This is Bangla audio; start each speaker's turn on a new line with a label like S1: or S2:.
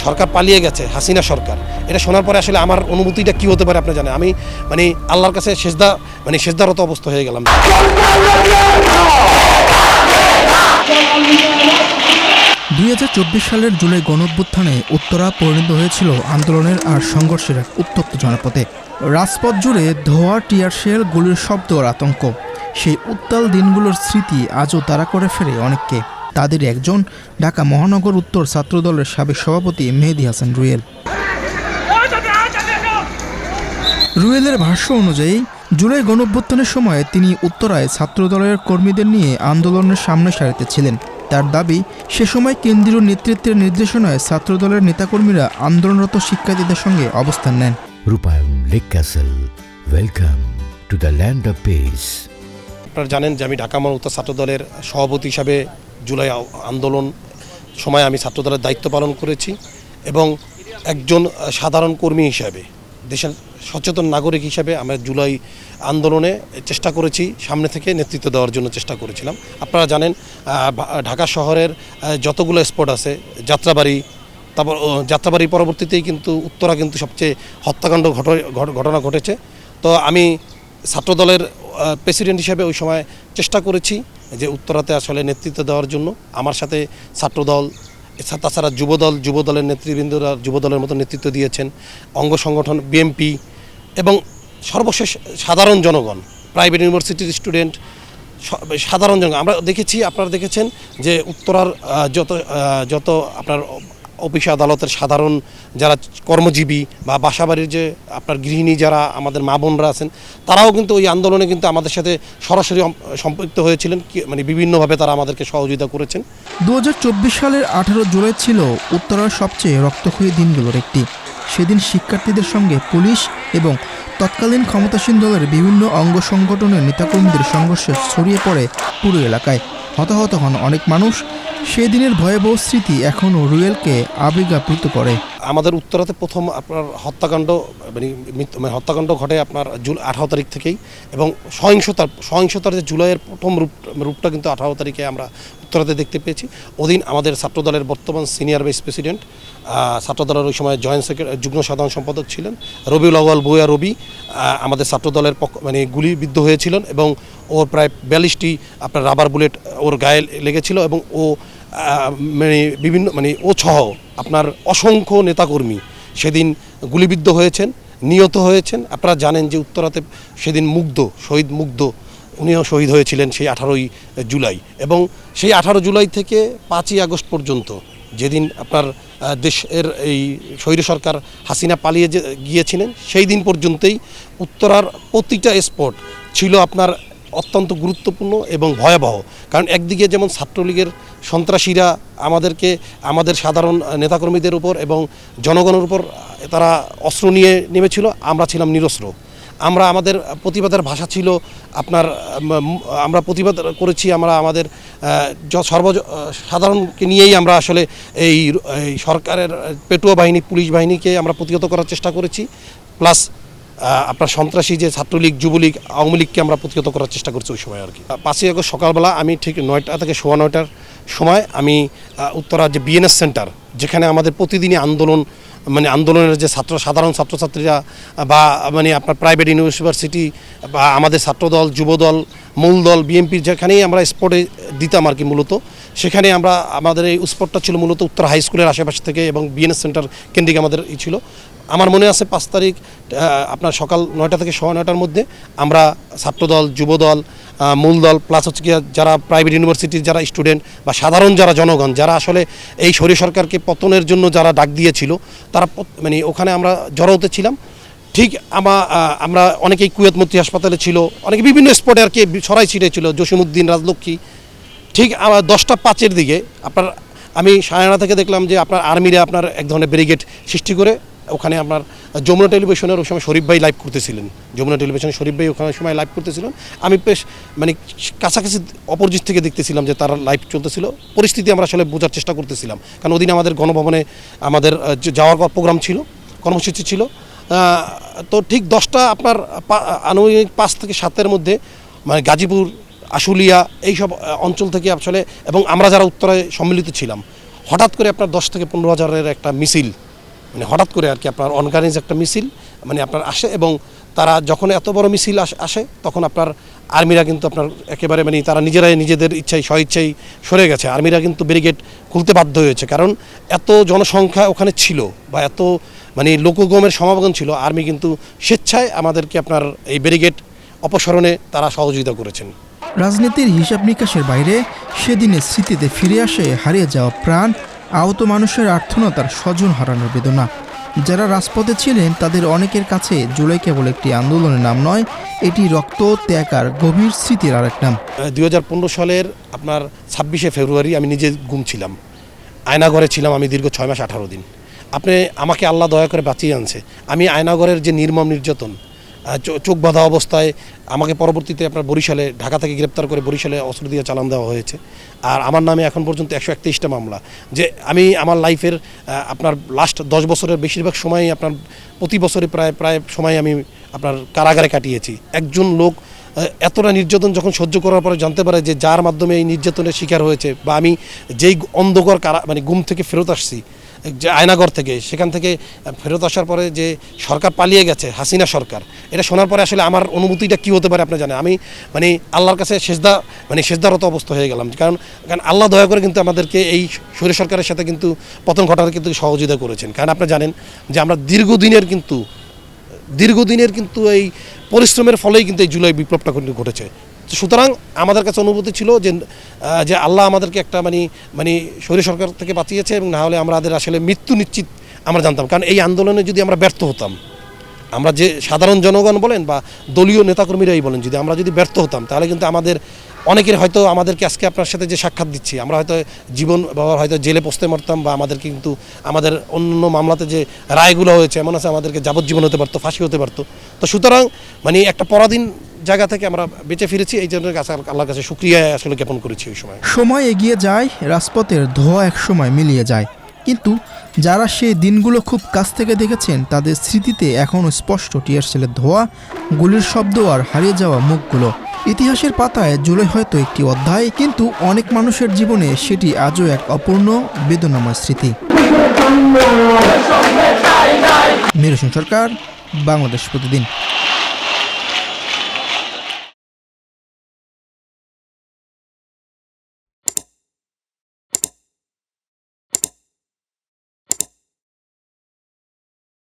S1: সরকার পালিয়ে গেছে, হাসিনা সরকার, এটা শোনার পরে আসলে আমার অনুভূতিটা কী হতে পারে আপনি জানেন। আমি আল্লাহর কাছে সেজদারত অবস্থা হয়ে গেলাম।
S2: 2024 সালের জুলাই গণঅভ্যুত্থানে উত্তরা পরিণত হয়েছিল আন্দোলনের আর সংঘর্ষের এক উত্তপ্ত জনপথে। রাজপথ জুড়ে ধোঁয়া, টিয়ার শেল, গুলির শব্দ আর আতঙ্ক। সেই উত্তাল দিনগুলোর স্মৃতি আজও তাড়া করে ফেরে অনেককে। তাদের একজন ঢাকা মহানগর উত্তর ছাত্রদলের সাবেক সভাপতি মেহেদী হাসান রুয়েল। রুয়েলের ভাষ্য অনুযায়ী জুলাই গণঅভ্যুত্থানের সময় তিনি উত্তরায় ছাত্রদলের কর্মীদের নিয়ে আন্দোলনের সামনে সারিতে ছিলেন। তার দাবি, সে সময় কেন্দ্রীয় নেতৃত্বের নির্দেশনায় ছাত্রদলের নেতাকর্মীরা আন্দোলনরত শিক্ষার্থীদের সঙ্গে অবস্থান নেন।
S3: রূপায়ণ lake castle, welcome to the land of piece.
S1: আপনারা জানেন যে আমি ঢাকা মহানগর উত্তর ছাত্রদলের সভাপতি হিসাবে জুলাই আন্দোলন সময় আমি ছাত্রদলের দায়িত্ব পালন করেছি এবং একজন সাধারণ কর্মী হিসাবে, দেশের সচেতন নাগরিক হিসাবে আমরা জুলাই আন্দোলনে চেষ্টা করেছি, সামনে থেকে নেতৃত্ব দেওয়ার জন্য চেষ্টা করেছিলাম। আপনারা জানেন ঢাকা শহরের যতগুলো স্পট আছে, যাত্রাবাড়ি পরবর্তীতেই কিন্তু উত্তরা কিন্তু সবচেয়ে হত্যাকাণ্ড ঘটনা ঘটেছে। তো আমি ছাত্রদলের প্রেসিডেন্ট হিসেবে ওই সময় চেষ্টা করেছি যে উত্তরাতে আসলে নেতৃত্ব দেওয়ার জন্য। আমার সাথে ছাত্রদল, তাছাড়া যুবদলের নেতৃবৃন্দরা যুবদলের মতো নেতৃত্ব দিয়েছেন, অঙ্গ সংগঠন বিএমপি এবং সর্বশেষ সাধারণ জনগণ, প্রাইভেট ইউনিভার্সিটির স্টুডেন্ট, সাধারণ জনগণ। আপনারা দেখেছেন যে উত্তরার যত আপনার অফিস আদালতের সাধারণ যারা কর্মজীবী বা বাসাবাড়ির যে আপনার গৃহিণী যারা আমাদের মা বোনরা আছেন, তারাও কিন্তু ওই আন্দোলনে কিন্তু আমাদের সাথে সরাসরি সম্পৃক্ত হয়েছিলেন, বিভিন্নভাবে তারা আমাদেরকে সহযোগিতা করেছেন।
S2: 2024 সালের 18 জুলাই ছিল উত্তরার সবচেয়ে রক্তক্ষয়ী দিনগুলোর একটি। সেদিন শিক্ষার্থীদের সঙ্গে পুলিশ এবং তৎকালীন ক্ষমতাসীন দলের বিভিন্ন অঙ্গ সংগঠনের নেতাকর্মীদের সংঘর্ষে ছড়িয়ে পড়ে পুরো এলাকায়। হতাহত হন অনেক মানুষ। সেদিনের ভয়াবহ স্মৃতি এখনও রুয়েলকে আবেগাপ্লুত করে।
S1: আমাদের উত্তরাতে প্রথম আপনার হত্যাকাণ্ড ঘটে আপনার 18 তারিখ থেকেই, এবং সহিংসতার যে জুলাইয়ের প্রথম রূপটা কিন্তু 18 তারিখে আমরা উত্তরাতে দেখতে পেয়েছি। ওদিন আমাদের ছাত্রদলের বর্তমান সিনিয়র ভাইস প্রেসিডেন্ট, ছাত্রদলের ওই সময় যুগ্ম সাধারণ সম্পাদক ছিলেন রবিউল আউয়াল ভূঁইয়া রবি, আমাদের ছাত্রদলের গুলিবিদ্ধ হয়েছিলেন এবং ওর প্রায় 42টি আপনার রাবার বুলেট ওর গায়ে লেগেছিল এবং ও ও সহ আপনার অসংখ্য নেতাকর্মী সেদিন গুলিবিদ্ধ হয়েছেন, নিহত হয়েছেন। আপনারা জানেন যে উত্তরাতে সেদিন শহীদ মুগ্ধ, উনিও শহীদ হয়েছিলেন সেই 18ই জুলাই। এবং সেই 18 জুলাই থেকে 5ই আগস্ট পর্যন্ত, যেদিন আপনার দেশের এই স্বৈর সরকার হাসিনা পালিয়ে গিয়েছিলেন, সেই দিন পর্যন্তই উত্তরার প্রতিটা স্পট ছিল আপনার অত্যন্ত গুরুত্বপূর্ণ এবং ভয়াবহ। কারণ একদিকে যেমন ছাত্রলীগের সন্ত্রাসীরা আমাদের সাধারণ নেতাকর্মীদের উপর এবং জনগণের উপর তারা অস্ত্র নিয়ে নেমেছিল, আমরা ছিলাম নিরস্ত্র। আমাদের প্রতিবাদের ভাষা ছিল আমরা প্রতিবাদ করেছি, আমরা আমাদের সাধারণকে নিয়েই আমরা আসলে এই সরকারের পেটুয়া বাহিনী, পুলিশ বাহিনীকে আমরা প্রতিহত করার চেষ্টা করেছি। প্লাস আপনার সন্ত্রাসী যে ছাত্রলীগ, যুবলীগ, আওয়ামী লীগকে আমরা প্রতিহত করার চেষ্টা করছি ওই সময় আর কি। 5ই আগস্ট সকালবেলা আমি ঠিক 9টা থেকে 9:15টার সময় আমি উত্তরা যে বিএনএস সেন্টার, যেখানে আমাদের প্রতিদিনই আন্দোলনের যে সাধারণ ছাত্রছাত্রীরা বা আপনার প্রাইভেট ইউনিভার্সিটি বা আমাদের ছাত্রদল, যুবদল, মূল দল, বিএনপির যেখানেই আমরা স্পটে দিতাম আর কি, মূলত সেখানে আমাদের এই স্পটটা ছিল মূলত উত্তর হাই স্কুলের আশেপাশে থেকে এবং বিএনএস সেন্টার কেন্দ্রিক আমাদের ছিল। আমার মনে আছে 5 তারিখ আপনার সকাল 9টা থেকে 9:15টার মধ্যে আমরা ছাত্রদল, যুবদল, মূল দল প্লাস হচ্ছে গিয়ে যারা প্রাইভেট ইউনিভার্সিটির যারা স্টুডেন্ট বা সাধারণ যারা জনগণ, যারা আসলে এই স্বৈর সরকারকে পতনের জন্য যারা ডাক দিয়েছিল, তারা ওখানে আমরা জড়ো হতে ছিলাম। ঠিক আমরা অনেকেই কুয়েত মতি হাসপাতালে ছিল, অনেকে বিভিন্ন স্পটে আর কি ছড়াই ছিটে ছিল, জসিমউদ্দিন, রাজলক্ষ্মী। ঠিক 10:05 দিকে আমি 9:30 থেকে দেখলাম যে আপনার আর্মিরা আপনার এক ধরনের ব্যারিকেড সৃষ্টি করে ওখানে আপনার যমুনা টেলিভিশনের ওই সময় শরীফ ভাই লাইভ করতেছিলেন, যমুনা টেলিভিশনে শরীফ ভাই ওখানে সময় লাইভ করতেছিলেন। আমি বেশ কাছাকাছি অপোজিট থেকে দেখতেছিলাম যে তারা লাইভ চলতেছিল। পরিস্থিতি আমরা আসলে বোঝার চেষ্টা করতেছিলাম, কারণ ওদিন আমাদের গণভবনে আমাদের যাওয়ার প্রোগ্রাম ছিল, কর্মসূচি ছিল। তো ঠিক 10টা আপনার আনুমানিক 5 থেকে 7-এর মধ্যে গাজীপুর, আশুলিয়া এইসব অঞ্চল থেকে আসলে, এবং আমরা যারা উত্তরায় সম্মিলিত ছিলাম, হঠাৎ করে আপনার 10 থেকে 15 হাজারের একটা মিছিল, মানে হঠাৎ করে আর কি আপনার অর্গানাইজ একটা মিছিল মানে আপনার আসে, এবং তারা যখন এত বড় মিছিল আসে তখন আপনার আর্মিরা কিন্তু আপনার একেবারে মানে তারা নিজেরাই নিজেদের ইচ্ছায় স্বইচ্ছায় সরে গেছে। আর্মিরা কিন্তু ব্যারিকেড খুলতে বাধ্য হয়েছে, কারণ এত জনসংখ্যা ওখানে ছিল বা এত মানে লোকগমের সমাগম ছিল, আর্মি কিন্তু স্বেচ্ছায় আমাদেরকে আপনার এই ব্যারিকেড অপসারণে তারা সহযোগিতা করেছেন।
S2: রাজনীতির হিসাব নিকাশের বাইরে সেদিনের স্মৃতিতে ফিরে আসে হারিয়ে যাওয়া প্রাণ, আহত মানুষের আর্তনাদার, স্বজন হারানোর বেদনা। যারা রাজপথে ছিলেন তাদের অনেকের কাছে জুলাই কেবল একটি আন্দোলনের নাম নয়, এটি রক্ত, ত্যাগ আর গভীর স্মৃতির আরেক নাম।
S1: 2015 সালের আপনার 26শে ফেব্রুয়ারি আমি নিজে গুম ছিলাম, আয়নাঘরে ছিলাম আমি দীর্ঘ 6 মাস 18 দিন। আপনি আমাকে আল্লাহ দয়া করে বাঁচিয়ে আনছে। আমি আয়নাঘরের যে নির্মম নির্যাতন, চোখ বাঁধা অবস্থায় আমাকে পরবর্তীতে আপনার বরিশালে, ঢাকা থেকে গ্রেপ্তার করে বরিশালে অস্ত্র দিয়ে চালান দেওয়া হয়েছে। আর আমার নামে এখন পর্যন্ত 131টা মামলা। যে আমি আমার লাইফের আপনার লাস্ট 10 বছরের বেশিরভাগ সময়ই আপনার প্রতি বছরে প্রায় সময় আমি আপনার কারাগারে কাটিয়েছি। একজন লোক এতটা নির্যাতন যখন সহ্য করার পরে জানতে পারে যে যার মাধ্যমে এই নির্যাতনের শিকার হয়েছে, বা আমি যেই অন্ধকার মানে গুম থেকে ফেরত আসছি, যে আয়নাঘর থেকে, সেখান থেকে ফেরত আসার পরে যে সরকার পালিয়ে গেছে, হাসিনা সরকার, এটা শোনার পরে আসলে আমার অনুভূতিটা কী হতে পারে আপনি জানেন। আমি মানে আল্লাহর কাছে সেজদারত অবস্থা হয়ে গেলাম, কারণ আল্লাহ দয়া করে কিন্তু আমাদেরকে এই স্বৈর সরকারের সাথে কিন্তু পতন ঘটার কিন্তু সহযোগিতা করেছেন। কারণ আপনি জানেন যে আমরা দীর্ঘদিনের কিন্তু এই পরিশ্রমের ফলেই কিন্তু এই জুলাই বিপ্লবটা কিন্তু ঘটেছে। সুতরাং আমাদের কাছে অনুভূতি ছিল যে আল্লাহ আমাদেরকে একটা মানে স্বৈর সরকার থেকে বাঁচিয়েছে, এবং না হলে আমাদের আসলে মৃত্যু নিশ্চিত আমরা জানতাম। কারণ এই আন্দোলনে যদি আমরা ব্যর্থ হতাম, আমরা যে সাধারণ জনগণ বলেন বা দলীয় নেতাকর্মীরাই বলেন, আমরা যদি ব্যর্থ হতাম, তাহলে কিন্তু আমাদের অনেকের হয়তো আমাদেরকে আজকে আপনার সাথে যে সাক্ষাৎ দিচ্ছি, আমরা হয়তো জীবন বা হয়তো জেলে পৌঁছতে পারতাম, বা আমাদেরকে কিন্তু আমাদের অন্য মামলাতে যে রায়গুলো হয়েছে এমন আছে আমাদেরকে যাবজ্জীবন হতে পারতো, ফাঁসি হতে পারতো। তো সুতরাং মানে একটা পরাধীন জায়গা থেকে আমরা বেঁচে ফিরেছি, এই জন্য আল্লাহর কাছে শুকরিয়া আসলে জ্ঞাপন করেছি। ওই
S2: সময় এগিয়ে যায়, রাজপথের ধোঁয়া এক সময় মিলিয়ে যায়, কিন্তু যারা সেই দিনগুলো খুব কাছ থেকে দেখেছেন তাদের স্মৃতিতে এখনও স্পষ্ট টিয়ারশেলের ধোঁয়া, গুলির শব্দ আর হারিয়ে যাওয়া মুখগুলো। ইতিহাসের পাতায় জুলাই হয়তো একটি অধ্যায়, কিন্তু অনেক মানুষের জীবনে সেটি আজও এক অপূর্ণ বেদনাময় স্মৃতি। মিরসন সরকার, বাংলাদেশ প্রতিদিন।